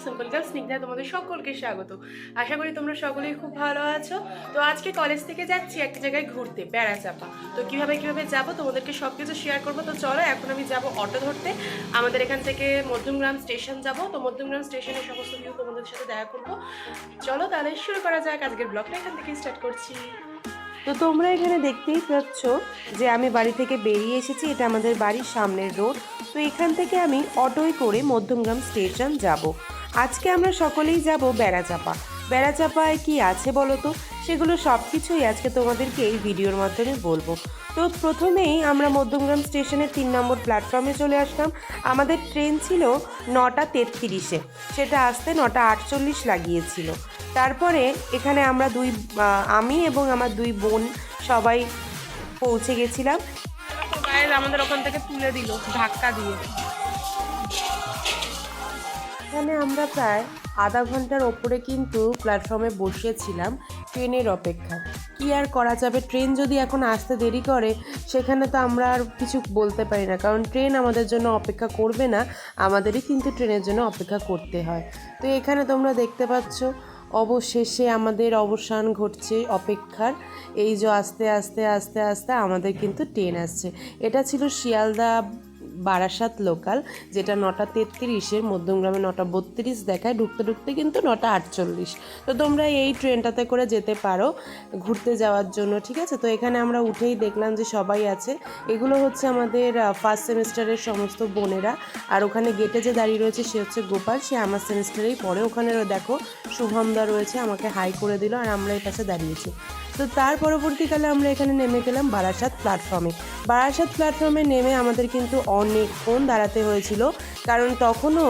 Simple girl Snigdha তোমাদের সকলকে স্বাগত। আশা করি তোমরা সকলেই খুব ভালো আছো। তো আজকে কলেজ থেকে যাচ্ছি একটা জায়গায় ঘুরতে, বেড়াচাপা। তো কিভাবে যাবো তোমাদেরকে সব কিছু শেয়ার করবো। তো চলো এখন আমি যাব অটো ধরতে। আমাদের এখান থেকে মধ্যমগ্রাম স্টেশন যাব। তো মধ্যমগ্রাম স্টেশনের সমস্ত ভিউ তোমাদের সাথে দেখা করবো। চলো তাহলে শুরু করা যাক। আজকের ব্লগটা এখান থেকে স্টার্ট করছি। তো তোমরা এখানে দেখতেই পাচ্ছ যে আমি বাড়ি থেকে বেরিয়ে এসেছি। এটা আমাদের বাড়ির সামনের রোড। তো এখান থেকে আমি অটোয় করে মধ্যমগ্রাম স্টেশন যাব। আজকে আমরা সকলেই যাব বেড়াচাপা। বেড়াচাপায় কি আছে বলো তো, সেগুলো সব কিছুই আজকে তোমাদেরকে এই ভিডিওর মাধ্যমে বলবো। তো প্রথমেই আমরা মধ্যমগ্রাম স্টেশনের 3 নম্বর প্ল্যাটফর্মে চলে আসলাম। আমাদের ট্রেন ছিল 9টা 33-এ, সেটা আসতে 9টা 48 লাগিয়েছিল। তারপরে এখানে আমরা আমি এবং আমার 2 বোন সবাই পৌঁছে গেছিলাম। আমাদের ওখান থেকে তুলে দিল ধাক্কা দিয়ে। এখানে আমরা প্রায় আধা ঘন্টার ওপরে কিন্তু প্ল্যাটফর্মে বসেছিলাম ট্রেনের অপেক্ষায়। কি আর করা যাবে, ট্রেন যদি এখন আসতে দেরি করে সেখানে তো আমরা আর কিছু বলতে পারি না, কারণ ট্রেন আমাদের জন্য অপেক্ষা করবে না, আমাদেরই কিন্তু ট্রেনের জন্য অপেক্ষা করতে হয়। তো এখানে তোমরা দেখতে পাচ্ছ অবশেষে আমাদের অবসান ঘটছে অপেক্ষার। এই যে আস্তে আস্তে আস্তে আস্তে আমাদের কিন্তু ট্রেন আসছে। এটা ছিল শিয়ালদা বারাসাত লোকাল, যেটা 9টা 33-এর, মধ্যমগ্রামে 9টা 32 দেখায়, ঢুকতে ঢুকতে কিন্তু 9টা 48। তো তোমরা এই ট্রেনটাতে করে যেতে পারো ঘুরতে যাওয়ার জন্য, ঠিক আছে। তো এখানে আমরা উঠেই দেখলাম যে সবাই আছে। এগুলো হচ্ছে আমাদের ফার্স্ট সেমিস্টারের সমস্ত বোনেরা। আর ওখানে গেটে যে দাঁড়িয়ে রয়েছে সে হচ্ছে গোপাল, সে আমার সেমিস্টারেই পড়ে। ওখানে দেখো শুভমদা রয়েছে, আমাকে হাই করে দিল, আর আমরা এই পাশে দাঁড়িয়েছি। তো তার পরবর্তীকালে আমরা এখানে নেমে গেলাম বারাসাত প্ল্যাটফর্মে। বারাসাত প্ল্যাটফর্মে নেমে আমাদের কিন্তু অনেকক্ষণ দাঁড়াতে হয়েছিল, কারণ তখনও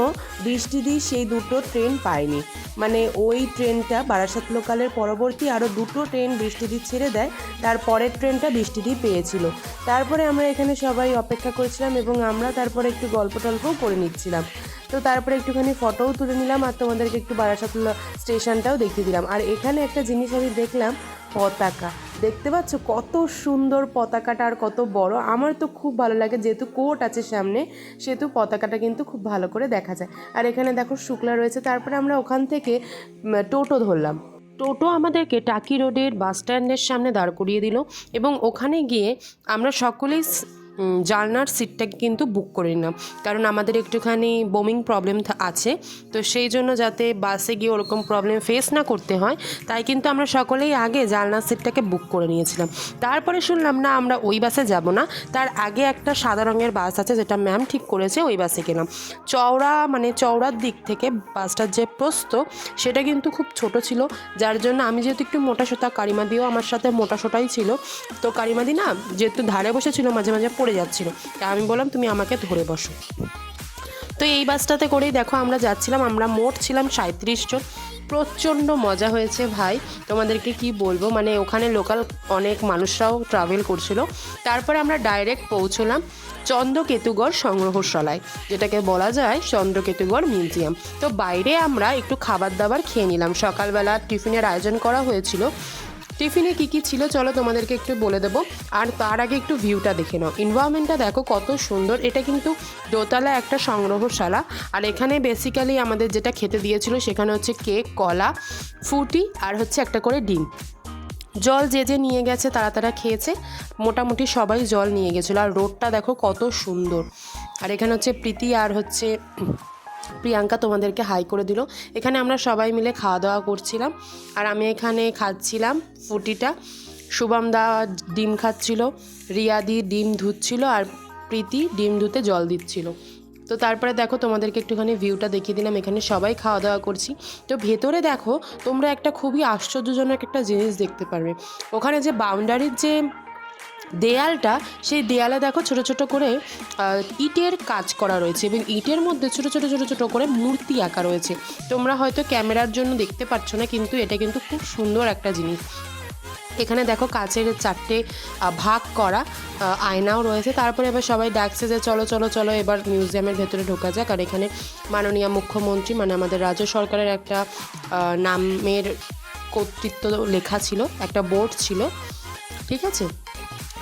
বৃষ্টিদি সেই দুটো ট্রেন পায়নি। মানে ওই ট্রেনটা বারাসাত লোকালের পরবর্তী আরও দুটো ট্রেন বৃষ্টিদি ছেড়ে দেয়, তারপরের ট্রেনটা বৃষ্টিদি পেয়েছিল। তারপরে আমরা এখানে সবাই অপেক্ষা করেছিলাম এবং আমরা তারপরে একটু গল্প টল্পও করে নিচ্ছিলাম। তো তারপরে একটুখানি ফটোও তুলে নিলাম আর তোমাদেরকে একটু বারাসাত স্টেশনটাও দেখিয়ে দিলাম। আর এখানে একটা জিনিস আমি দেখলাম, পতাকা। দেখতে পাচ্ছ কত সুন্দর পতাকাটা, আর কত বড়। আমার তো খুব ভালো লাগে, যেহেতু কোর্ট আছে সামনে সেহেতু পতাকাটা কিন্তু খুব ভালো করে দেখা যায়। আর এখানে দেখো শুক্লা রয়েছে। তারপরে আমরা ওখান থেকে টোটো ধরলাম। টোটো আমাদেরকে টাকি রোডের বাস স্ট্যান্ডের সামনে দাঁড় করিয়ে দিল এবং ওখানে গিয়ে আমরা সকলেই জানলার সিটটাকে কিন্তু বুক করে নিলাম, কারণ আমাদের একটুখানি বমিং প্রবলেম আছে। তো সেই জন্য যাতে বাসে গিয়ে ওরকম প্রবলেম ফেস না করতে হয়, তাই কিন্তু আমরা সকলেই আগে জানলার সিটটাকে বুক করে নিয়েছিলাম। তারপরে শুনলাম না, আমরা ওই বাসে যাব না, তার আগে একটা সাদা রঙের বাস আছে যেটা ম্যাম ঠিক করেছে, ওই বাসে গেলাম। চওড়ার দিক থেকে বাসটার যে প্রস্থ সেটা কিন্তু খুব ছোট ছিল, যার জন্য আমি যেহেতু একটু মোটাসোটা, কারিমাদিও আমার সাথে মোটাসোটাই ছিল, তো কারিমাদি না যেহেতু ধারে বসেছিল মাঝে মাঝে পড়ে যাচ্ছিল, তাই আমি বললাম তুমি আমাকে ধরে বসো। তো এই বাসটাতে করেই দেখো আমরা যাচ্ছিলাম। আমরা মোট ছিলাম 37 জন। প্রচণ্ড মজা হয়েছে ভাই, তোমাদেরকে কি বলবো। মানে ওখানে লোকাল অনেক মানুষরাও ট্রাভেল করছিল। তারপরে আমরা ডাইরেক্ট পৌঁছলাম চন্দ্রকেতুগড় সংগ্রহশালায়, যেটাকে বলা যায় চন্দ্রকেতুগড় মিউজিয়াম। তো বাইরে আমরা একটু খাবার দাবার খেয়ে নিলাম। সকালবেলা টিফিনের আয়োজন করা হয়েছিল। টিফিনে কী ছিল চলো তোমাদেরকে একটু বলে দেবো, আর তার আগে একটু ভিউটা দেখে নাও। এনভায়রনমেন্টটা দেখো কত সুন্দর। এটা কিন্তু দোতলা একটা সংগ্রহশালা। আর এখানে বেসিক্যালি আমাদের যেটা খেতে দিয়েছিল সেখানে হচ্ছে কেক, কলা, ফুটি আর হচ্ছে একটা করে ডিম। জল যে নিয়ে গেছে তারা খেয়েছে, মোটামুটি সবাই জল নিয়ে গেছিলো। আর রোডটা দেখো কত সুন্দর। আর এখানে হচ্ছে প্রীতি আর হচ্ছে প্রিয়াঙ্কা তোমাদেরকে হাই করে দিল। এখানে আমরা সবাই মিলে খাওয়া দাওয়া করছিলাম, আর আমি এখানে খাচ্ছিলাম ফুটিটা, শুভমদা ডিম খাচ্ছিল, রিয়াদি ডিম ধুচ্ছিল, আর প্রীতি ডিম ধুতে জল দিচ্ছিল। তো তারপরে দেখো তোমাদেরকে একটুখানি ভিউটা দেখিয়ে দিলাম। এখানে সবাই খাওয়া দাওয়া করছি। তো ভেতরে দেখো তোমরা একটা খুবই আশ্চর্যজনক একটা জিনিস দেখতে পারবে। ওখানে যে বাউন্ডারির যে দেয়ালটা, সেই দেয়ালে দেখো ছোট ছোট করে ইটের কাজ করা রয়েছে, এবং ইটের মধ্যে ছোট ছোট করে মূর্তি আঁকা রয়েছে। তোমরা হয়তো ক্যামেরার জন্য দেখতে পাচ্ছ না, কিন্তু এটা কিন্তু খুব সুন্দর একটা জিনিস। এখানে দেখো কাচের 4টে ভাগ করা আয়নাও রয়েছে। তারপরে এবার সবাই ডাকছে যে চলো চলো চলো এবার মিউজিয়ামের ভেতরে ঢোকা যাক। আর এখানে মাননীয় মুখ্যমন্ত্রী মানে আমাদের রাজ্য সরকারের একটা নামের কর্তৃত্ব লেখা ছিল, একটা বোর্ড ছিল, ঠিক আছে।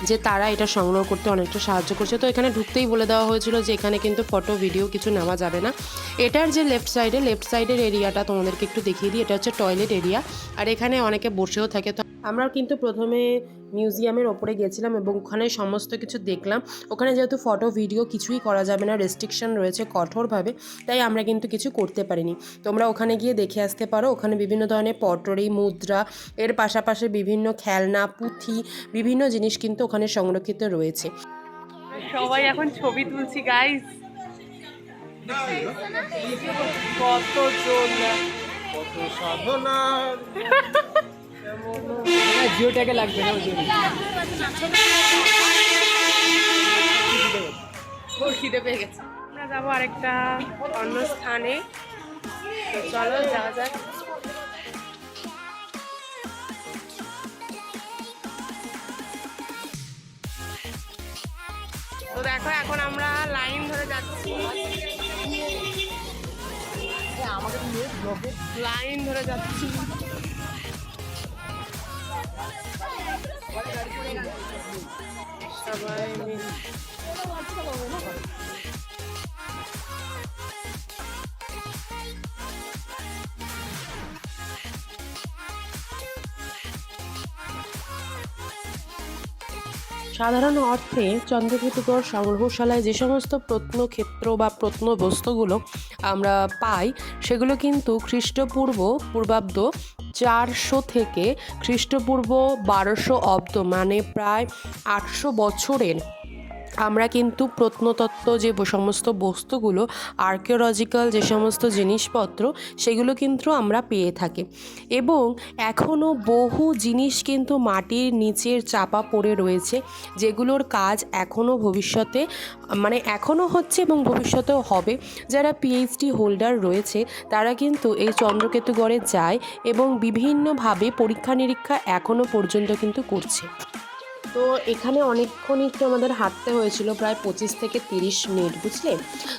যে তারা এটা সংগ্রহ করতে অনেকটা সাহায্য করছে। তো এখানে ঢুকতেই বলে দেওয়া হয়েছিল যে এখানে কিন্তু ফটো ভিডিও কিছু নেওয়া যাবে না। এটার যে লেফট সাইডের এরিয়াটা তোমাদেরকে একটু দেখিয়ে দিই, এটা হচ্ছে টয়লেট এরিয়া, আর এখানে অনেকে বসেও থাকে। তো আমরা কিন্তু প্রথমে মিউজিয়ামের ওপরে গেছিলাম এবং ওখানে সমস্ত কিছু দেখলাম। ওখানে যেহেতু ফটো ভিডিও কিছুই করা যাবে না, রেস্ট্রিকশন রয়েছে কঠোরভাবে, তাই আমরা কিন্তু কিছু করতে পারিনি। তোমরা ওখানে গিয়ে দেখে আসতে পারো। ওখানে বিভিন্ন ধরনের পটরি, মুদ্রা, এর পাশাপাশি বিভিন্ন খেলনা, পুঁথি, বিভিন্ন জিনিস কিন্তু ওখানে সংরক্ষিত রয়েছে। সবাই এখন ছবি তুলছি গাইস। কতজন, কত সাধনা। জিও ট্যাগে লাগবে না, খিদে পেয়ে গেছে। আমরা যাবো আরেকটা অন্য স্থানে, চলো যাওয়া যাক। তো দেখো এখন আমরা লাইন ধরে যাচ্ছি, লাইন ধরে যাচ্ছি। সবাই মিলে সাধারণ অর্থে চন্দ্রকেতুগড় সংগ্রহশালায় যে সমস্ত প্রত্নক্ষেত্র বা প্রত্নবস্তুগুলো আমরা পাই, সেগুলো কিন্তু পূর্বাব্দ 400 থেকে খ্রিস্টপূর্ব 1200 অব্দ, মানে প্রায় 800 বছরের আমরা কিন্তু প্রত্নতত্ত্ব যে সমস্ত বস্তুগুলো, আর্কিওলজিক্যাল যে সমস্ত জিনিসপত্র, সেগুলো কিন্তু আমরা পেয়ে থাকি। এবং এখনও বহু জিনিস কিন্তু মাটির নিচের চাপা পড়ে রয়েছে, যেগুলোর কাজ এখনও ভবিষ্যতে, মানে এখনও হচ্ছে এবং ভবিষ্যতেও হবে। যারা পিএইচডি হোল্ডার রয়েছে তারা কিন্তু এই চন্দ্রকেতুগড়ে যায় এবং বিভিন্নভাবে পরীক্ষা নিরীক্ষা এখনও পর্যন্ত কিন্তু করছে। তো এখানে অনেকক্ষণ একটু আমাদের হাঁটতে হয়েছিল, প্রায় 25 থেকে 30 মিনিট, বুঝলে।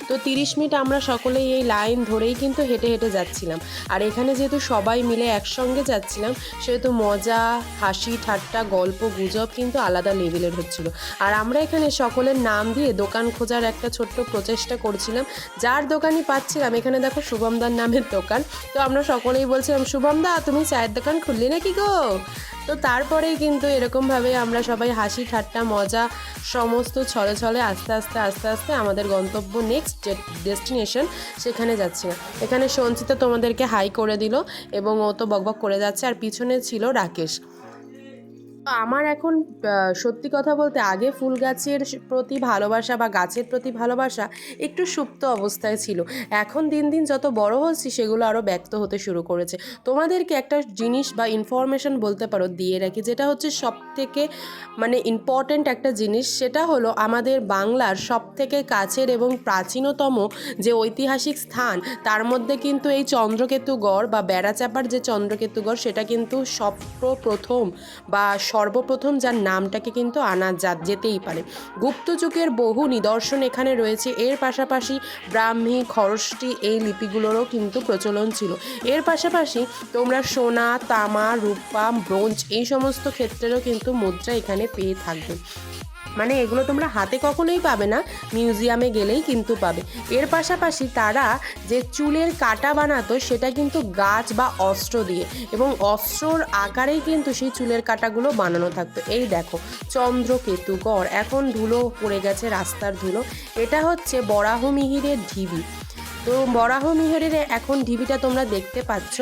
তো 30 মিনিট আমরা সকলেই এই লাইন ধরেই কিন্তু হেঁটে হেঁটে যাচ্ছিলাম। আর এখানে যেহেতু সবাই মিলে একসঙ্গে যাচ্ছিলাম, সেহেতু মজা, হাসি ঠাট্টা, গল্প গুজব কিন্তু আলাদা লেভেলের হচ্ছিল। আর আমরা এখানে সকলের নাম দিয়ে দোকান খোঁজার একটা ছোট্ট প্রচেষ্টা করছিলাম। যার দোকানই পাচ্ছিলাম, এখানে দেখো শুভমদার নামের দোকান, তো আমরা সকলেই বলছিলাম, শুভমদা তুমি চায়ের দোকান খুললি নাকি গো? তো তারপরেই কিন্তু এরকমভাবে আমরা সবাই হাসি ঠাট্টা মজা সমস্ত ছলে ছলে আস্তে আস্তে আমাদের গন্তব্য নেক্সট ডেস্টিনেশন সেখানে যাচ্ছি না। এখানে সঞ্চিতা তোমাদেরকে হাই করে দিল এবং ও তো বকবক করে যাচ্ছে, আর পিছনে ছিল রাকেশ। আমার এখন সত্যি কথা বলতে আগে ফুল গাছের প্রতি ভালোবাসা বা গাছের প্রতি ভালোবাসা একটু সুপ্ত অবস্থায় ছিল। এখন দিন দিন যত বড় হচ্ছি সেগুলো আরও ব্যক্ত হতে শুরু করেছে। তোমাদেরকে একটা জিনিস বা ইনফরমেশন বলতে পারো দিয়ে রাখি, যেটা হচ্ছে সবথেকে মানে ইম্পর্ট্যান্ট একটা জিনিস, সেটা হলো আমাদের বাংলার সবথেকে কাছের এবং প্রাচীনতম যে ঐতিহাসিক স্থান, তার মধ্যে কিন্তু এই চন্দ্রকেতুগড় বা বেড়াচাপার যে চন্দ্রকেতুগড়, সেটা কিন্তু সর্বপ্রথম বা সর্বপ্রথম যার নামটাকে কিন্তু আনা যেতেই পারে। গুপ্ত যুগের বহু নিদর্শন এখানে রয়েছে। এর পাশাপাশি ব্রাহ্মী, খরষ্টি এই লিপিগুলোরও কিন্তু প্রচলন ছিল। এর পাশাপাশি তোমরা সোনা, তামা, রূপা, ব্রোঞ্জ এই সমস্ত ক্ষেত্রেরও কিন্তু মুদ্রা এখানে পেয়ে থাকবে। মানে এগুলো তোমরা হাতে কখনোই পাবে না, মিউজিয়ামে গেলেই কিন্তু পাবে। এর পাশাপাশি তারা যে চুলের কাটা বানাতো, সেটা কিন্তু গাছ বা অস্ত্র দিয়ে, এবং অস্ত্রর আকারেই কিন্তু সেই চুলের কাটাগুলো বানানো থাকতো। এই দেখো চন্দ্রকেতুগড়, এখন ধুলো পড়ে গেছে, রাস্তার ধুলো। এটা হচ্ছে বরাহমিহিরের ঢিবি। তো বরাহমিহিরের এখন ঢিবিটা তোমরা দেখতে পাচ্ছ।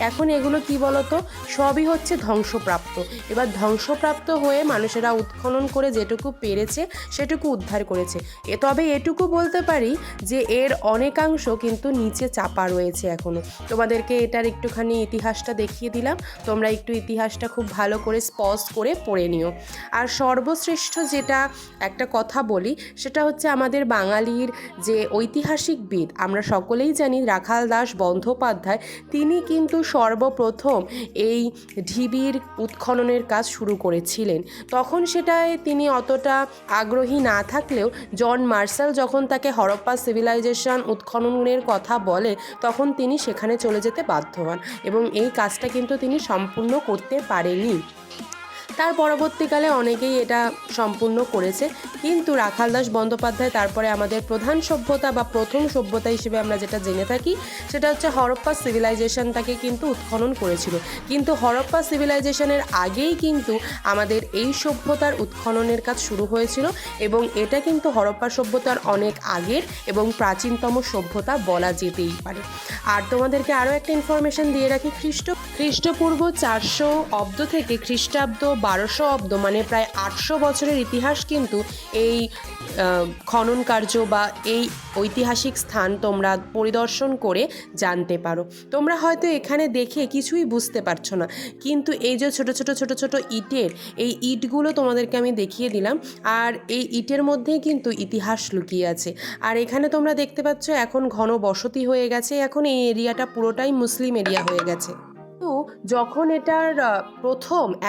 এখন এগুলো কি বলতো, সবই হচ্ছে ধ্বংসপ্রাপ্ত। এবার ধ্বংসপ্রাপ্ত হয়ে মানুষেরা উৎখনন করে যেটুকু পেরেছে সেটুকু উদ্ধার করেছে। তবে এটুকু বলতে পারি যে এর অনেকাংশ কিন্তু নিচে চাপা রয়েছে এখনও। তোমাদেরকে এটার একটুখানি ইতিহাসটা দেখিয়ে দিলাম, তোমরা একটু ইতিহাসটা খুব ভালো করে স্পষ্ট করে পড়ে নিও। আর সর্বশ্রেষ্ঠ যেটা একটা কথা বলি, সেটা হচ্ছে আমাদের বাঙালির যে ঐতিহাসিকবিদ, আমরা সকলেই জানি রাখাল দাস বন্দ্যোপাধ্যায়, তিনি কিন্তু সর্বপ্রথম এই ঢিবির উৎখননের কাজ শুরু করেছিলেন। তখন সেটায় তিনি অতটা আগ্রহী না থাকলেও জন মার্শাল যখন তাকে হরপ্পা সিভিলাইজেশন উৎখননের কথা বলে, তখন তিনি সেখানে চলে যেতে বাধ্য হন এবং এই কাজটা কিন্তু তিনি সম্পূর্ণ করতে পারেননি। তার পরবর্তীকালে অনেকেই এটা সম্পূর্ণ করেছে, কিন্তু রাখাল দাস বন্দ্যোপাধ্যায় তারপরে আমাদের প্রধান সভ্যতা বা প্রথম সভ্যতা হিসেবে আমরা যেটা জেনে থাকি সেটা হচ্ছে হরপ্পা সিভিলাইজেশনটাকে কিন্তু উৎখনন করেছিল। কিন্তু হরপ্পা সিভিলাইজেশনের আগেই কিন্তু আমাদের এই সভ্যতার উৎখননের কাজ শুরু হয়েছিল, এবং এটা কিন্তু হরপ্পা সভ্যতার অনেক আগের এবং প্রাচীনতম সভ্যতা বলা যেতেই পারে। আর তোমাদেরকে আরও একটা ইনফরমেশন দিয়ে রাখি, খ্রিস্টপূর্ব 400 অব্দ থেকে খ্রিস্টাব্দ 1200 অব্দ, মানে প্রায় 800 বছরের ইতিহাস কিন্তু এই খনন কার্য বা এই ঐতিহাসিক স্থান তোমরা পরিদর্শন করে জানতে পারো। তোমরা হয়তো এখানে দেখে কিছুই বুঝতে পারছো না, কিন্তু এই যে ছোট ছোট ইটের এই ইটগুলো তোমাদেরকে আমি দেখিয়ে দিলাম, আর এই ইটের মধ্যেই কিন্তু ইতিহাস লুকিয়ে আছে। আর এখানে তোমরা দেখতে পাচ্ছ এখন ঘন বসতি হয়ে গেছে, এখন এই এরিয়াটা পুরোটাই মুসলিম এরিয়া হয়ে গেছে। তো যখন এটার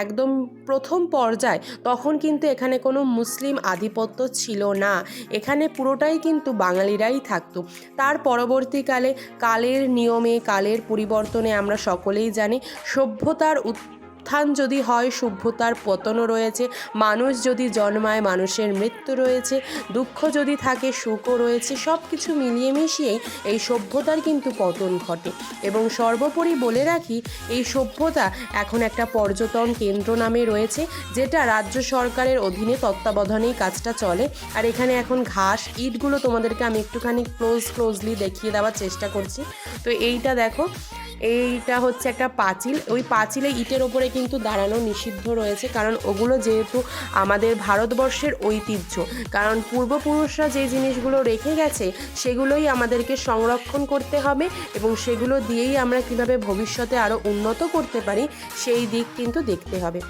একদম প্রথম পর্যায়, তখন কিন্তু এখানে কোনো মুসলিম আধিপত্য ছিল না, এখানে পুরোটাই কিন্তু বাঙালিরাই থাকতো। তার পরবর্তীকালে কালের নিয়মে, কালের পরিবর্তনে আমরা সকলেই জানি সভ্যতার উত্থান যদি হয় সভ্যতার পতনও রয়েছে, মানুষ যদি জন্মায় মানুষের মৃত্যু রয়েছে, দুঃখ যদি থাকে সুখও রয়েছে, সব কিছু মিলিয়ে মিশিয়েই এই সভ্যতার কিন্তু পতন ঘটে। এবং সর্বোপরি বলে রাখি, এই সভ্যতা এখন একটা পর্যটন কেন্দ্র নামে রয়েছে, যেটা রাজ্য সরকারের অধীনে তত্ত্বাবধানেই কাজটা চলে। আর এখানে এখন ঘাস ইটগুলো তোমাদেরকে আমি একটুখানি ক্লোজলি দেখিয়ে দেওয়ার চেষ্টা করছি। তো এইটা দেখো, এইটা হচ্ছে একটা পাঁচিল, ওই পাঁচিলে ইটের ওপরে কিন্তু দাঁড়ানো নিষিদ্ধ রয়েছে, কারণ ওগুলো যেহেতু আমাদের ভারতবর্ষের ঐতিহ্য, কারণ পূর্বপুরুষরা যে জিনিসগুলো রেখে গেছে সেগুলোই আমাদেরকে সংরক্ষণ করতে হবে, এবং সেগুলো দিয়েই আমরা কিভাবে ভবিষ্যতে আরও উন্নত করতে পারি সেই দিক কিন্তু দেখতে হবে।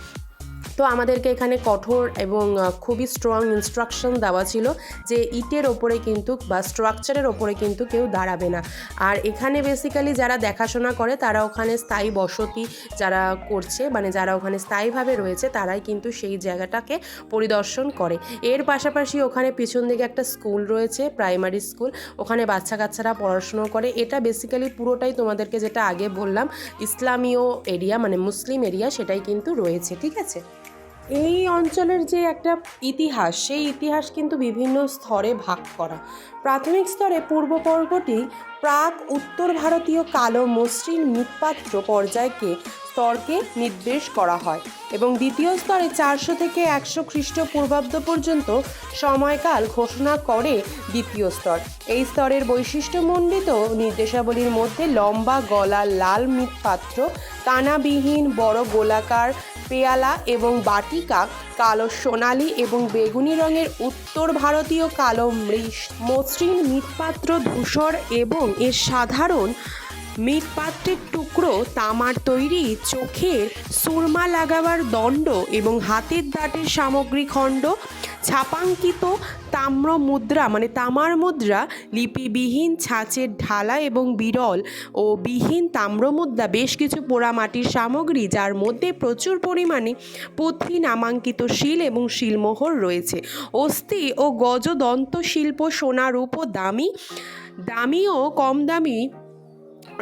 তো আমাদেরকে এখানে কঠোর এবং খুবই স্ট্রং ইনস্ট্রাকশন দেওয়া ছিল যে ইটের ওপরে কিন্তু বা স্ট্রাকচারের ওপরে কিন্তু কেউ দাঁড়াবে না। আর এখানে বেসিক্যালি যারা দেখাশোনা করে তারা ওখানে স্থায়ী বসতি যারা করছে, মানে যারা ওখানে স্থায়ীভাবে রয়েছে, তারাই কিন্তু সেই জায়গাটাকে পরিদর্শন করে। এর পাশাপাশি ওখানে পিছন দিকে একটা স্কুল রয়েছে, প্রাইমারি স্কুল, ওখানে বাচ্চা কাচ্চারা পড়াশুনো করে। এটা বেসিক্যালি পুরোটাই তোমাদেরকে যেটা আগে বললাম ইসলামীয় এরিয়া, মানে মুসলিম এরিয়া, সেটাই কিন্তু রয়েছে। ঠিক আছে, এই অঞ্চলের যে একটা ইতিহাস, সেই ইতিহাস কিন্তু বিভিন্ন স্তরে ভাগ করা। প্রাথমিক স্তরে পূর্ব পর্বটি প্রাক উত্তর ভারতীয় কালো মসৃণ মৃৎপাত্র স্তরকে নির্দেশ করা হয়, এবং দ্বিতীয় স্তরে 400 থেকে 100 খ্রিস্টপূর্বাব্দ পর্যন্ত সময়কাল ঘোষণা করে দ্বিতীয় স্তর। এই স্তরের বৈশিষ্ট্যমণ্ডিত নির্দেশাবলীর মধ্যে লম্বা গলা লাল মৃৎপাত্র, কানাবিহীন বড় গোলাকার পেয়ালা এবং বাটিকা, কালো সোনালি এবং বেগুনি রঙের উত্তর ভারতীয় কালো মসৃণ মৃৎপাত্র ধূসর, এবং এর সাধারণ মৃৎপাত্রের টুকরো, তামার তৈরি চোখের সুরমা লাগাবার দণ্ড এবং হাতের দাঁতের সামগ্রী খণ্ড, ছাপাঙ্কিত তাম্র মুদ্রা মানে তামার মুদ্রা, লিপিবিহীন ছাঁচের ঢালা এবং বিরল ও বিহীন তাম্রমুদ্রা, বেশ কিছু পোড়ামাটির সামগ্রী যার মধ্যে প্রচুর পরিমাণে পুঁথি, নামাঙ্কিত শিল এবং শিলমোহর রয়েছে। অস্থি ও গজদন্ত শিল্প, সোনা রূপ ও দামি ও কম দামি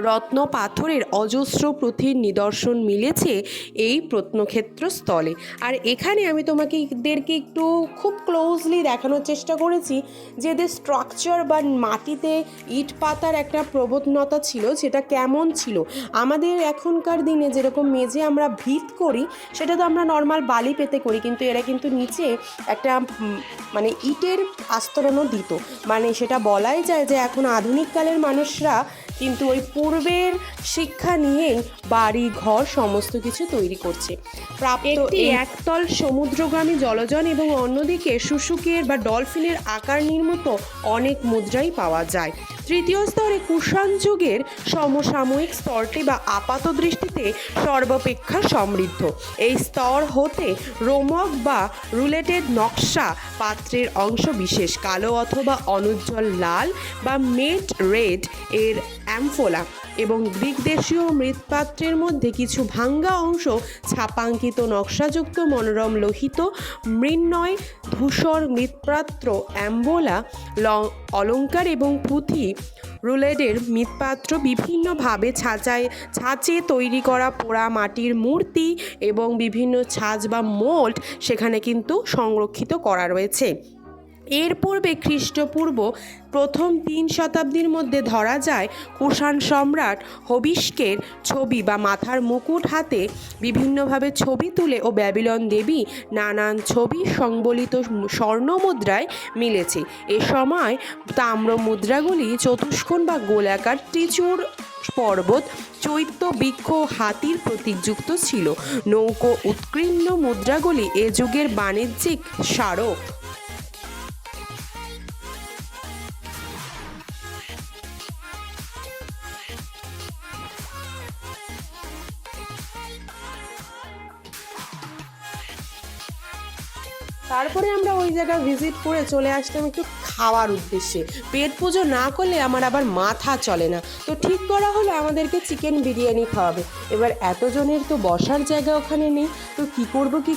রত্ন পাথরের অজস্র পুঁথির নিদর্শন মিলেছে এই প্রত্নক্ষেত্র স্থলে। আর এখানে আমি তোমাদেরকে একটু খুব ক্লোজলি দেখানোর চেষ্টা করেছি যে এদের স্ট্রাকচার বা মাটিতে ইট পাতার একটা প্রবণতা ছিল, সেটা কেমন ছিল। আমাদের এখনকার দিনে যেরকম মেঝে আমরা ভিত করি, সেটা তো আমরা নর্মাল বালি পেতে করি, কিন্তু এরা কিন্তু নিচে একটা মানে ইটের আস্তরণও দিত। মানে সেটা বলাই যায় যে এখন আধুনিককালের মানুষরা কিন্তু ওই পূর্বের শিক্ষা নিয়েই বাড়ি ঘর সমস্ত কিছু তৈরি করছে। প্রাপ্ত একতল সমুদ্রগামী জলযান এবং অন্যদিকে শুশুকের বা ডলফিনের আকার নির্মিত অনেক মুদ্রাই পাওয়া যায়। তৃতীয় স্তরে কুষাণ যুগের সমসাময়িক স্তরটি বা আপাত দৃষ্টিতে সর্বাপেক্ষা সমৃদ্ধ। এই স্তর হতে রোমক বা রুলেটেড নকশা পাত্রের অংশ বিশেষ কালো অথবা অনুজ্জ্বল লাল বা মেট রেড এর অ্যাম্ফোলা এবং গ্রিক দেশীয় মৃৎপাত্রের মধ্যে কিছু ভাঙ্গা অংশ ছাপাঙ্কিত নকশাযুক্ত মনোরম লোহিত মৃন্ময় ধূসর মৃৎপাত্র অ্যাম্বোলা অলঙ্কার এবং পুঁথি রুলেডের মৃৎপাত্র বিভিন্নভাবে ছাঁচে তৈরি করা পোড়া মাটির মূর্তি এবং বিভিন্ন ছাঁচ বা মোল্ড সেখানে কিন্তু সংরক্ষিত করা রয়েছে। এর পূর্বে খ্রিস্টপূর্ব প্রথম 3 শতাব্দীর মধ্যে ধরা যায় কুষাণ সম্রাট হবিষ্কের ছবি বা মাথার মুকুট হাতে বিভিন্নভাবে ছবি তুলে ও ব্যাবিলন দেবী নানান ছবি সংবলিত স্বর্ণ মুদ্রায় মিলেছে। এ সময় তাম্র মুদ্রাগুলি চতুষ্কোণ বা গোলাকার ত্রিচূড় পর্বত চৈত্য বৃক্ষ হাতির প্রতীকযুক্ত ছিল। নৌকো উৎকীর্ণ মুদ্রাগুলি এ যুগের বাণিজ্যিক স্মারক। তারপরে আমরা ওই জায়গা ভিজিট করে চলে আসলাম একটু খাওয়ার উদ্দেশ্যে। পেট পুজো না করলে আমার আবার মাথা চলে না, তো ঠিক করা হলো আমাদেরকে চিকেন বিরিয়ানি খাওয়াবে। এবার এতজনের তো বসার জায়গা ওখানে নেই, তো কি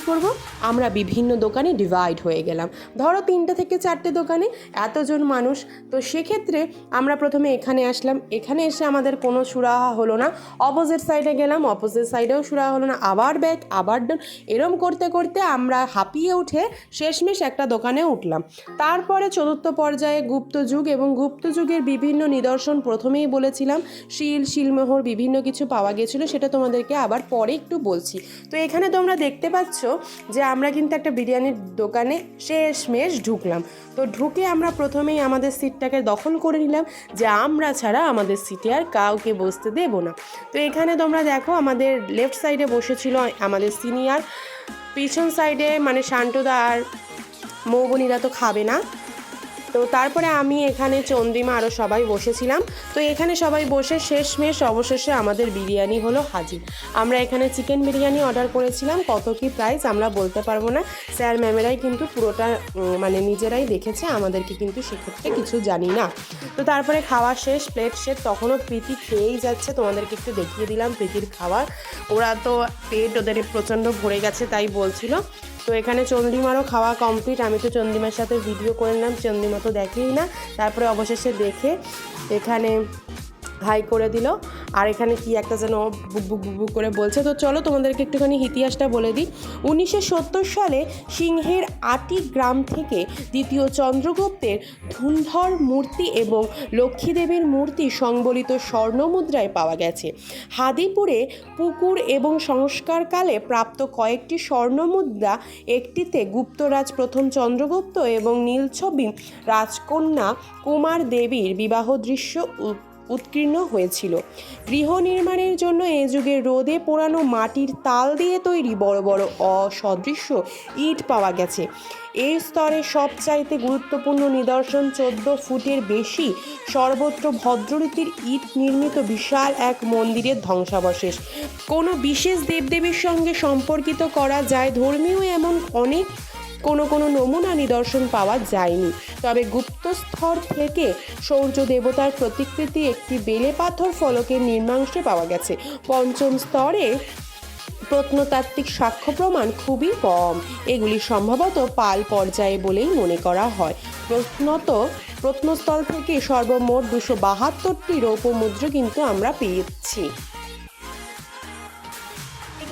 করব আমরা বিভিন্ন দোকানে ডিভাইড হয়ে গেলাম। ধরো 3টে থেকে 4টে দোকানে, এতজন মানুষ, তো সেক্ষেত্রে আমরা প্রথমে এখানে আসলাম। এখানে এসে আমাদের কোনো সুরাহা হলো না। অপোজিট সাইডে গেলাম, অপোজিট সাইডেও সুরাহা হলো না। আবার ব্যাক, আবার ডান, এরম করতে করতে আমরা হাঁপিয়ে উঠে শেষমেশ একটা দোকানে উঠলাম। তারপরে চতুর্থ পর্যায়ে গুপ্তযুগ এবং গুপ্তযুগের বিভিন্ন নিদর্শন প্রথমেই বলেছিলাম, শিলমোহর বিভিন্ন কিছু পাওয়া গেছিলো, সেটা তোমাদেরকে আবার পরে একটু বলছি। তো এখানে তোমরা দেখতে পাচ্ছ যে আমরা কিন্তু একটা বিরিয়ানির দোকানে শেষমেশ ঢুকলাম। তো ঢুকে আমরা প্রথমেই আমাদের সিটটাকে দখল করে নিলাম যে আমরা ছাড়া আমাদের সিটে আর কাউকে বসতে দেব না। তো এখানে তোমরা দেখো আমাদের লেফট সাইডে বসেছিল আমাদের সিনিয়র, পিছন সাইডে মানে শান্তদা আর মৌবনীরা তো খাবে না। তো তারপরে আমি এখানে চন্দ্রিমা আরও সবাই বসেছিলাম। তো এখানে সবাই বসে শেষমেশ অবশেষে আমাদের বিরিয়ানি হলো হাজির। আমরা এখানে চিকেন বিরিয়ানি অর্ডার করেছিলাম। কত কি প্রাইস আমরা বলতে পারবো না, স্যার ম্যামেরাই কিন্তু পুরোটা মানে নিজেরাই দেখেছে, আমাদেরকে কিন্তু সেক্ষেত্রে কিছু জানি না। তো তারপরে খাওয়া শেষ, প্লেট শেষ, তখনও প্রীতি খেয়েই যাচ্ছে। তোমাদেরকে একটু দেখিয়ে দিলাম প্রীতির খাবার। ওরা তো পেট ওদের প্রচণ্ড ভরে গেছে তাই বলছিল। তো এখানে চন্দ্রিমারও খাওয়া কমপ্লিট। আমি তো চন্দ্রিমার সাথে ভিডিও করে নিলাম, চন্দ্রিমা তো দেখেই না। তারপরে অবশেষে দেখে এখানে হাই করে দিল। আর এখানে কি একটা যেন বুক বুক বুক বুক করে বলছে। তো চলো তোমাদেরকে একটুখানি ইতিহাসটা বলে দিই। 1970 সালে সিংহের আটি গ্রাম থেকে দ্বিতীয় চন্দ্রগুপ্তের ধুন্ধর মূর্তি এবং লক্ষ্মীদেবীর মূর্তি সংবলিত স্বর্ণমুদ্রায় পাওয়া গেছে। হাদিপুরে পুকুর এবং সংস্কারকালে প্রাপ্ত কয়েকটি স্বর্ণমুদ্রা, একটিতে গুপ্তরাজ প্রথম চন্দ্রগুপ্ত এবং নীলছবি রাজকন্যা কুমার দেবীর বিবাহ দৃশ্য উৎকীর্ণ হয়েছিল। গৃহ নির্মাণের জন্য এ যুগে রোদে পোড়ানো মাটির তাল দিয়ে তৈরি বড় বড় অসদৃশ্য ইট পাওয়া গেছে। এই স্তরে সবচাইতে গুরুত্বপূর্ণ নিদর্শন 14 ফুটের বেশি সর্বত্র ভদ্ররীতির ইট নির্মিত বিশাল এক মন্দিরের ধ্বংসাবশেষ। কোনো বিশেষ দেবদেবীর সঙ্গে সম্পর্কিত করা যায় ধর্মীয় এমন অনেক কোনো নমুনা নিদর্শন পাওয়া যায়নি। তবে গুপ্তস্তর থেকে সূর্য দেবতার প্রতিকৃতি একটি বেলে পাথর ফলকের নির্মাংশে পাওয়া গেছে। পঞ্চম স্তরে প্রত্নতাত্ত্বিক সাক্ষ্য প্রমাণ খুবই কম। এগুলি সম্ভবত পাল পর্যায়ে বলেই মনে করা হয়। প্রত্নস্থল থেকে সর্বমোট 272টি রৌপ্য মুদ্রা কিন্তু আমরা পেয়েছি।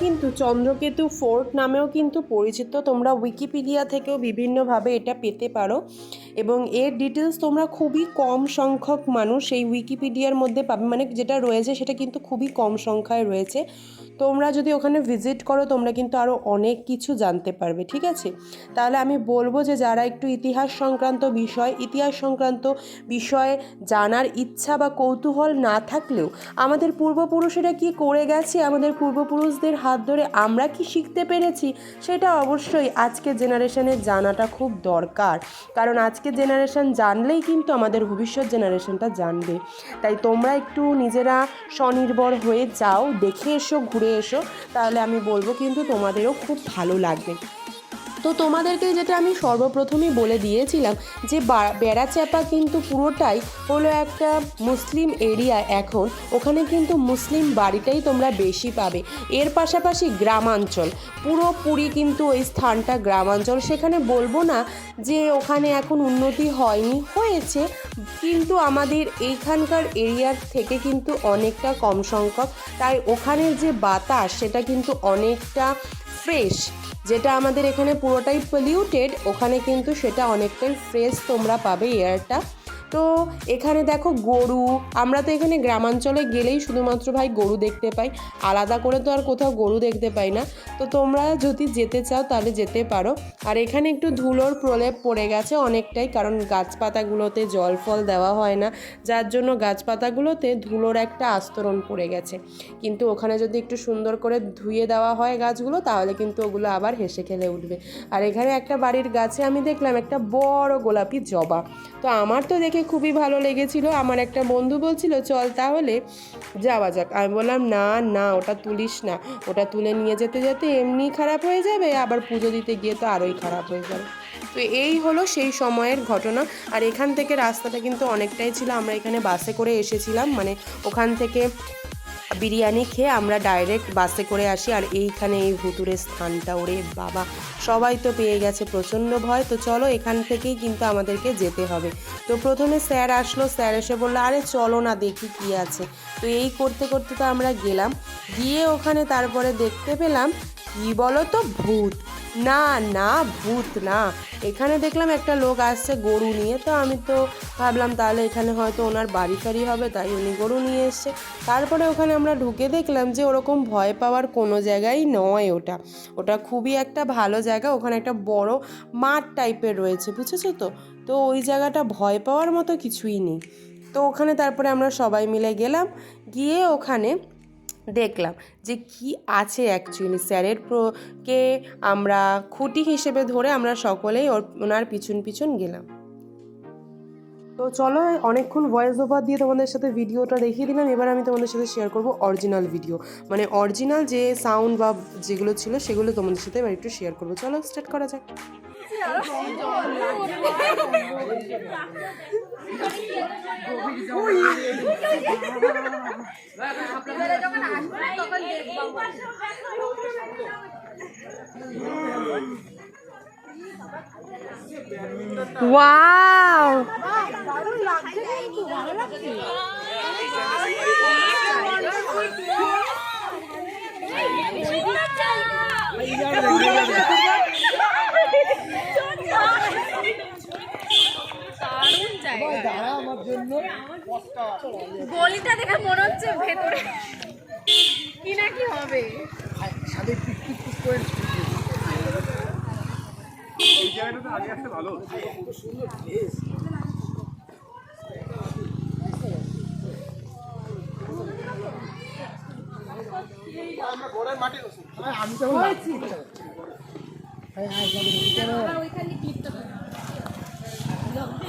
কিন্তু চন্দ্রকেতু ফোর্ট নামেও কিন্তু পরিচিত। তোমরা উইকিপিডিয়া থেকেও বিভিন্নভাবে এটা পেতে পারো এবং এর ডিটেলস তোমরা খুবই কম সংখ্যক মানুষ এই উইকিপিডিয়ার মধ্যে পাবে, মানে যেটা রয়েছে সেটা কিন্তু খুবই কম সংখ্যায় রয়েছে। তোমরা যদি ওখানে ভিজিট করো তোমরা কিন্তু আরও অনেক কিছু জানতে পারবে, ঠিক আছে? তাহলে আমি বলবো যে যারা একটু ইতিহাস সংক্রান্ত বিষয়ে জানার ইচ্ছা বা কৌতূহল না থাকলেও আমাদের পূর্বপুরুষেরা কি করে গেছে, আমাদের পূর্বপুরুষদের হাত ধরে আমরা কি শিখতে পেরেছি, সেটা অবশ্যই আজকের জেনারেশনে জানাটা খুব দরকার। কারণ আজকের জেনারেশন জানলেই কিন্তু আমাদের ভবিষ্যৎ জেনারেশনটা জানবে। তাই তোমরা একটু নিজেরা স্বনির্ভর হয়ে যাও, দেখে এসো, ঘুরে এসো, তাহলে আমি বলবো কিন্তু তোমাদেরও খুব ভালো লাগবে। তো তোমাদেরকে যেটা আমি সর্বপ্রথমেই বলে দিয়েছিলাম যে বেড়াচাপা কিন্তু পুরোটাই হলো একটা মুসলিম এরিয়া। এখন ওখানে কিন্তু মুসলিম বাড়িটাই তোমরা বেশি পাবে। এর পাশাপাশি গ্রামাঞ্চল, পুরোপুরি কিন্তু ওই স্থানটা গ্রামাঞ্চল। সেখানে বলবো না যে ওখানে এখন উন্নতি হয়নি, হয়েছে, কিন্তু আমাদের এইখানকার এরিয়ার থেকে কিন্তু অনেকটা কম সংখ্যক। তাই ওখানের যে বাতাস সেটা কিন্তু অনেকটা ফ্রেশ। যেটা আমাদের এখানে পুরোটাই পলিউটেড, ওখানে কিন্তু সেটা অনেকটাই ফ্রেশ তোমরা পাবে এয়ারটা। তো এখানে দেখো গরু, আমরা তো এখানে গ্রামাঞ্চলে গেলেই শুধুমাত্র ভাই গরু দেখতে পাই, আলাদা করে তো আর কোথাও গরু দেখতে পাই না। তো তোমরা যদি যেতে চাও তাহলে যেতে পারো। আর এখানে একটু ধুলোর প্রলেপ পড়ে গেছে অনেকটাই, কারণ গাছপাতাগুলোতে জল ফল দেওয়া হয় না, যার জন্য গাছপাতাগুলোতে ধুলোর একটা আস্তরণ পড়ে গেছে। কিন্তু ওখানে যদি একটু সুন্দর করে ধুয়ে দেওয়া হয় গাছগুলো, তাহলে কিন্তু ওগুলো আবার হেসে খেলে উঠবে। আর এখানে একটা বাড়ির গাছে আমি দেখলাম একটা বড় গোলাপি জবা। তো আমার তো দেখে খুবই ভালো লেগেছিল। আমার একটা বন্ধু বলছিল চল তাহলে যাওয়া যাক। আমি বললাম না না, ওটা তুলিস না, ওটা তুলে নিয়ে যেতে যেতে এমনি খারাপ হয়ে যাবে, আবার পুজো দিতে গিয়ে তো আরোই খারাপ হয়ে যাবে। তো এই হলো সেই সময়ের ঘটনা। আর এখান থেকে রাস্তাটা কিন্তু অনেকটাই ছিল। আমরা এখানে বাসে করে এসেছিলাম, মানে ওখান থেকে বিরিয়ানি খেয়ে আমরা ডাইরেক্ট বাসে করে আসি। আর এইখানে এই ভুতুরের স্থানটা, ওরে বাবা, সবাই তো পেয়ে গেছে প্রচণ্ড ভয়। তো চলো এখান থেকেই কিন্তু আমাদেরকে যেতে হবে। তো প্রথমে স্যার আসলো, স্যার এসে বললো আরে চলো না দেখি কি আছে। তো এই করতে করতে তো আমরা গেলাম, গিয়ে ওখানে তারপরে দেখতে পেলাম কি বলো তো, ভূত। না না, ভূত না, এখানে দেখলাম একটা লোক আসছে গরু নিয়ে। তো আমি তো ভাবলাম তাহলে এখানে হয়তো ওনার বাড়ি ফাড়ি হবে, তাই উনি গরু নিয়ে এসছে। তারপরে ওখানে আমরা ঢুকে দেখলাম যে ওরকম ভয় পাওয়ার কোনো জায়গাই নয়, ওটা ওটা খুবই একটা ভালো জায়গা। ওখানে একটা বড় মাঠ টাইপের রয়েছে, বুঝেছো তো। তো ওই জায়গাটা ভয় পাওয়ার মতো কিছুই নেই। তো ওখানে তারপরে আমরা সবাই মিলে গেলাম, গিয়ে ওখানে দেখলাম যে কি আছে অ্যাকচুয়ালি। স্যারের কে আমরা খুঁটি হিসেবে ধরে আমরা সকলেই ওনার পিছন পিছন গেলাম। তো চলো, অনেকক্ষণ ভয়েস ওভার দিয়ে তোমাদের সাথে ভিডিওটা দেখিয়ে দিলাম। এবার আমি তোমাদের সাথে শেয়ার করব অরিজিনাল ভিডিও, মানে অরিজিনাল যে সাউন্ড বা যেগুলো ছিল সেগুলো তোমাদের সাথে এবার একটু শেয়ার করবো। চলো স্টার্ট করা যাক। ওয়াও, গলিটা দেখে মনে হচ্ছে ভেতরে কি না কি হবে। এই জায়গাটাতে আগে আসতে ভালো। আমরা ঘোড়ার মাঠে বসি। আমি তো হয়েছি।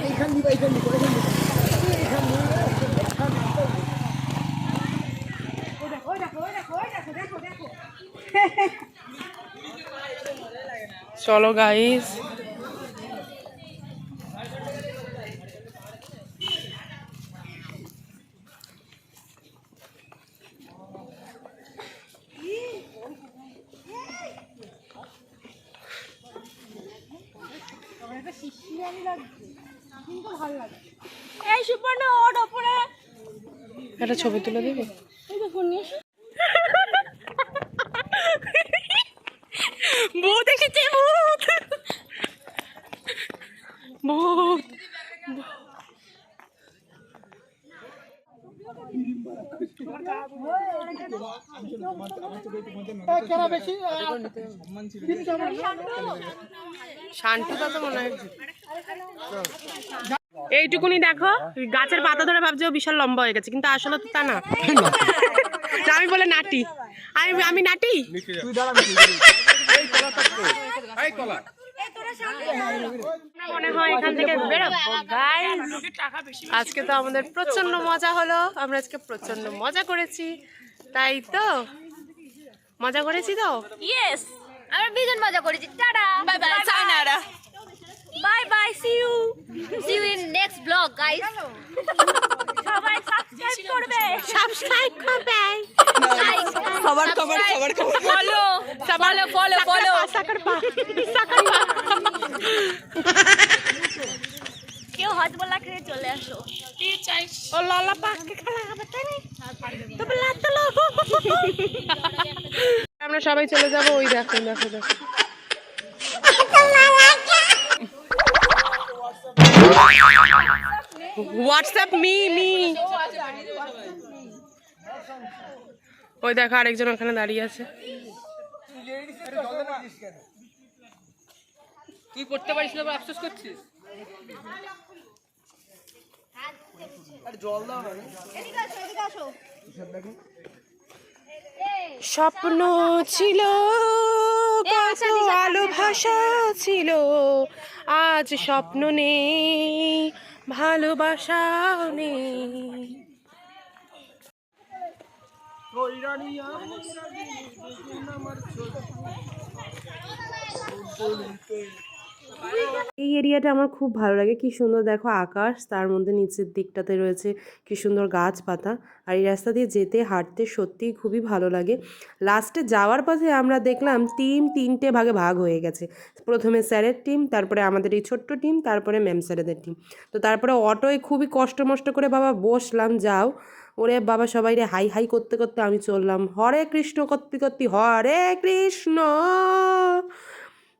এইখান দিবা, এইখান দিবা, এইখান দিবা। চলো গাইস, এই সুপর্ণ ওর উপরে একটা ছবি তুলে দিবি? বউ দেখেছে, ভূত ভূত। শান্তিটা তো মনে হয় এইটুকুনি দেখো, গাছের পাতা ধরে ভাবছে ও বিশাল লম্বা হয়ে গেছে, কিন্তু আসলে তো তা না। আমি বলে নাটি, আমি নাটি। মনে হয় এখান থেকে বেরোবো গাইস। আজকে তো আমাদের প্রচন্ড মজা হলো, আমরা আজকে প্রচন্ড মজা করেছি, তাই তো মজা করেছি তো। ইয়েস, আমরা ভীষণ মজা করেছি। Tata, bye bye, sayonara, bye bye, see you in next blog guys. সবাই সাবস্ক্রাইব করবে, খবর ফলো, ফলো ফলো ফলো, কেউ হজবলা খেয়ে চলে আসো। ও লালা পাকে খেলা হবে তাই না? তবে লাতলো আমরা সবাই চলে যাব। ওই দেখো দেখো দেখো হোয়াটসঅ্যাপ মি ওই দেখো আরেকজন ওখানে দাঁড়িয়ে আছে। তুই পড়তে পারিস না, আফসোস করছিস। জল দাও না। স্বপ্ন ছিল কত আলো ভাষা ছিল, আজ স্বপ্ন নেই ভালোবাসা নেই। এই এরিয়াটা আমার খুব ভালো লাগে, কি সুন্দর দেখো আকাশ, তার মধ্যে নিচের দিকটাতে রয়েছে কি সুন্দর গাছপাতা। আর এই রাস্তা দিয়ে যেতে হাঁটতে সত্যিই খুবই ভালো লাগে। লাস্টে যাওয়ার পথে আমরা দেখলাম টিম 3টে ভাগে ভাগ হয়ে গেছে। প্রথমে স্যারের টিম, তারপরে আমাদের এই ছোট্ট টিম, তারপরে ম্যাম স্যারেদের টিম। তো তারপরে অটোয় খুবই কষ্ট মষ্ট করে বাবা বসলাম, যাও ওরে বাবা সবাই রে হাই হাই করতে করতে আমি চললাম। হরে কৃষ্ণ করতে করতে হরে কৃষ্ণ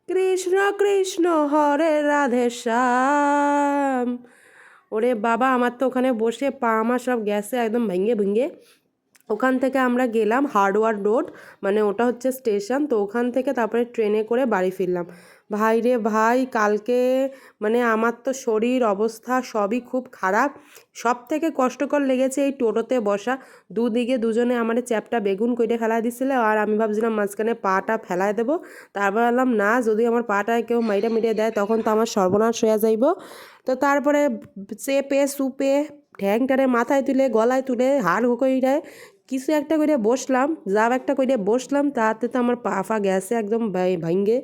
কৃষ্ণ কৃষ্ণ হরে রাধে শ্যাম। ওরে বাবা আমার তো ওখানে বসে পা আমার সব গেছে একদম ভেঙে ভেঙে। ওখান থেকে আমরা গেলাম হার্ডওয়ার রোড, মানে ওটা হচ্ছে স্টেশন। তো ওখান থেকে তারপরে ট্রেনে করে বাড়ি ফিরলাম। ভাই রে ভাই কালকে মানে আমার তো শরীর অবস্থা সবই খুব খারাপ। সব থেকে কষ্টকর লেগেছে এই টোটোতে বসা। দুদিকে দুজনে আমার চ্যাপটা বেগুন কইটে ফেলাই দিছিল, আর আমি ভাবছিলাম মাঝখানে পাটা ফেলাই দেবো। তারপর ভাবলাম না, যদি আমার পাটায় কেউ মাইরা মিটিয়ে দেয় তখন তো আমার সর্বনাশ হয়ে যাইব। তো তারপরে চেপে সুপে ঠ্যাংটারে মাথায় তুলে গলায় তুলে হাড় কইরায় কিছু একটা করে বসলাম, যাও একটা করে বসলাম, তাতে তো আমার পা ফা গেছে একদম ভাঙ্গে।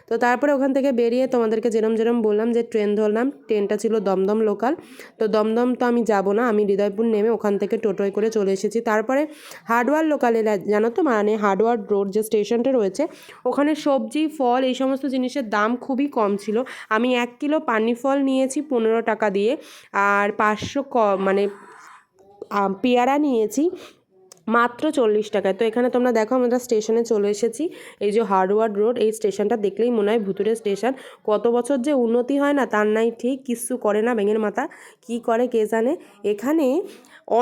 তো তারপরে ওখান থেকে বেরিয়ে তোমাদেরকে যেরম বললাম যে ট্রেন ধরলাম, ট্রেনটা ছিল দমদম লোকাল। তো দমদম তো আমি যাব না, আমি হৃদয়পুর নেমে ওখান থেকে টোটোয় করে চলে এসেছি। তারপরে হার্ডওয়ার লোকালে জানো তো, মানে হার্ডওয়ার রোড যে স্টেশনটা রয়েছে ওখানে সবজি ফল এই সমস্ত জিনিসের দাম খুবই কম ছিল। আমি 1 কিলো পানি ফল নিয়েছি 15 টাকা দিয়ে, আর 500 মানে পেয়ারা নিয়েছি মাত্র 40 টাকায়। তো এখানে তোমরা দেখো আমরা স্টেশনে চলে এসেছি। এই যে হার্ডওয়ার রোড, এই স্টেশনটা দেখলেই মনে হয় ভুতুরে স্টেশন। কত বছর যে উন্নতি হয় না তার নাই ঠিক, কিচ্ছু করে না ব্যাঙের মাথা, কি করে কে জানে। এখানে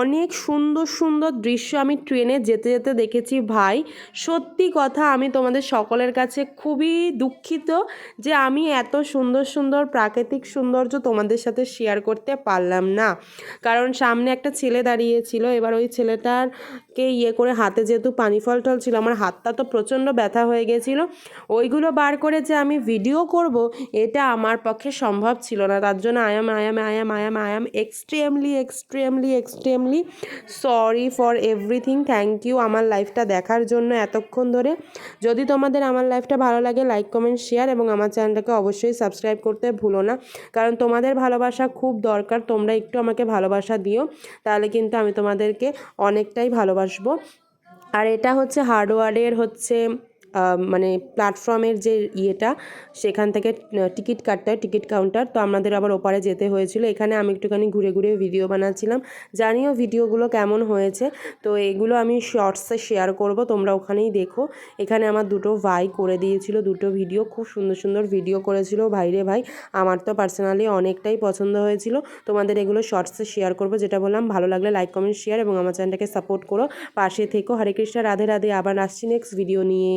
অনেক সুন্দর সুন্দর দৃশ্য আমি ট্রেনে যেতে যেতে দেখেছি ভাই। সত্যি কথা আমি তোমাদের সকলের কাছে খুবই দুঃখিত যে আমি এত সুন্দর সুন্দর প্রাকৃতিক সৌন্দর্য তোমাদের সাথে শেয়ার করতে পারলাম না। কারণ সামনে একটা ছেলে দাঁড়িয়েছিল, এবার ওই ছেলেটারকে করে হাতে যেহেতু পানি ফল টল ছিল, আমার হাতটা তো প্রচণ্ড ব্যথা হয়ে গেছিল, ওইগুলো বার করে যে আমি ভিডিও করব এটা আমার পক্ষে সম্ভব ছিল না। তার জন্য I am extremely sorry for everything. Thank you আমার লাইফটা দেখার জন্য এতক্ষণ ধরে। যদি তোমাদের আমার লাইফটা ভালো লাগে লাইক কমেন্ট শেয়ার এবং আমার চ্যানেলটাকে অবশ্যই সাবস্ক্রাইব করতে ভুলো না, কারণ তোমাদের ভালোবাসা খুব দরকার। তোমরা একটু আমাকে ভালোবাসা দিও, তাহলে কিন্তু আমি তোমাদেরকে অনেকটাই ভালোবাসবো। আর এটা হচ্ছে হার্ডওয়ারের হচ্ছে মানে প্ল্যাটফর্মের যে ইয়েটা, সেখান থেকে টিকিট কাটতে হয়, টিকিট কাউন্টার। তো আমাদের আবার ওপারে যেতে হয়েছিল। এখানে আমি একটুখানি ঘুরে ঘুরে ভিডিও বানাচ্ছিলাম, জানিও ভিডিওগুলো কেমন হয়েছে। তো এগুলো আমি শর্টসে শেয়ার করব, তোমরা ওখানেই দেখো। এখানে আমার দুটো ভাই করে দিয়েছিল দুটো ভিডিও, খুব সুন্দর সুন্দর ভিডিও করেছিল ভাইরে ভাই। আমার তো পার্সোনালি অনেকটাই পছন্দ হয়েছিল। তোমাদের এগুলো শর্টসে শেয়ার করব, যেটা বললাম। ভালো লাগলে লাইক কমেন্ট শেয়ার এবং আমার চ্যানেলটাকে সাপোর্ট করো, পাশে থেকো। হরে কৃষ্ণ, রাধে রাধে। আবার আসছি নেক্সট ভিডিও নিয়ে।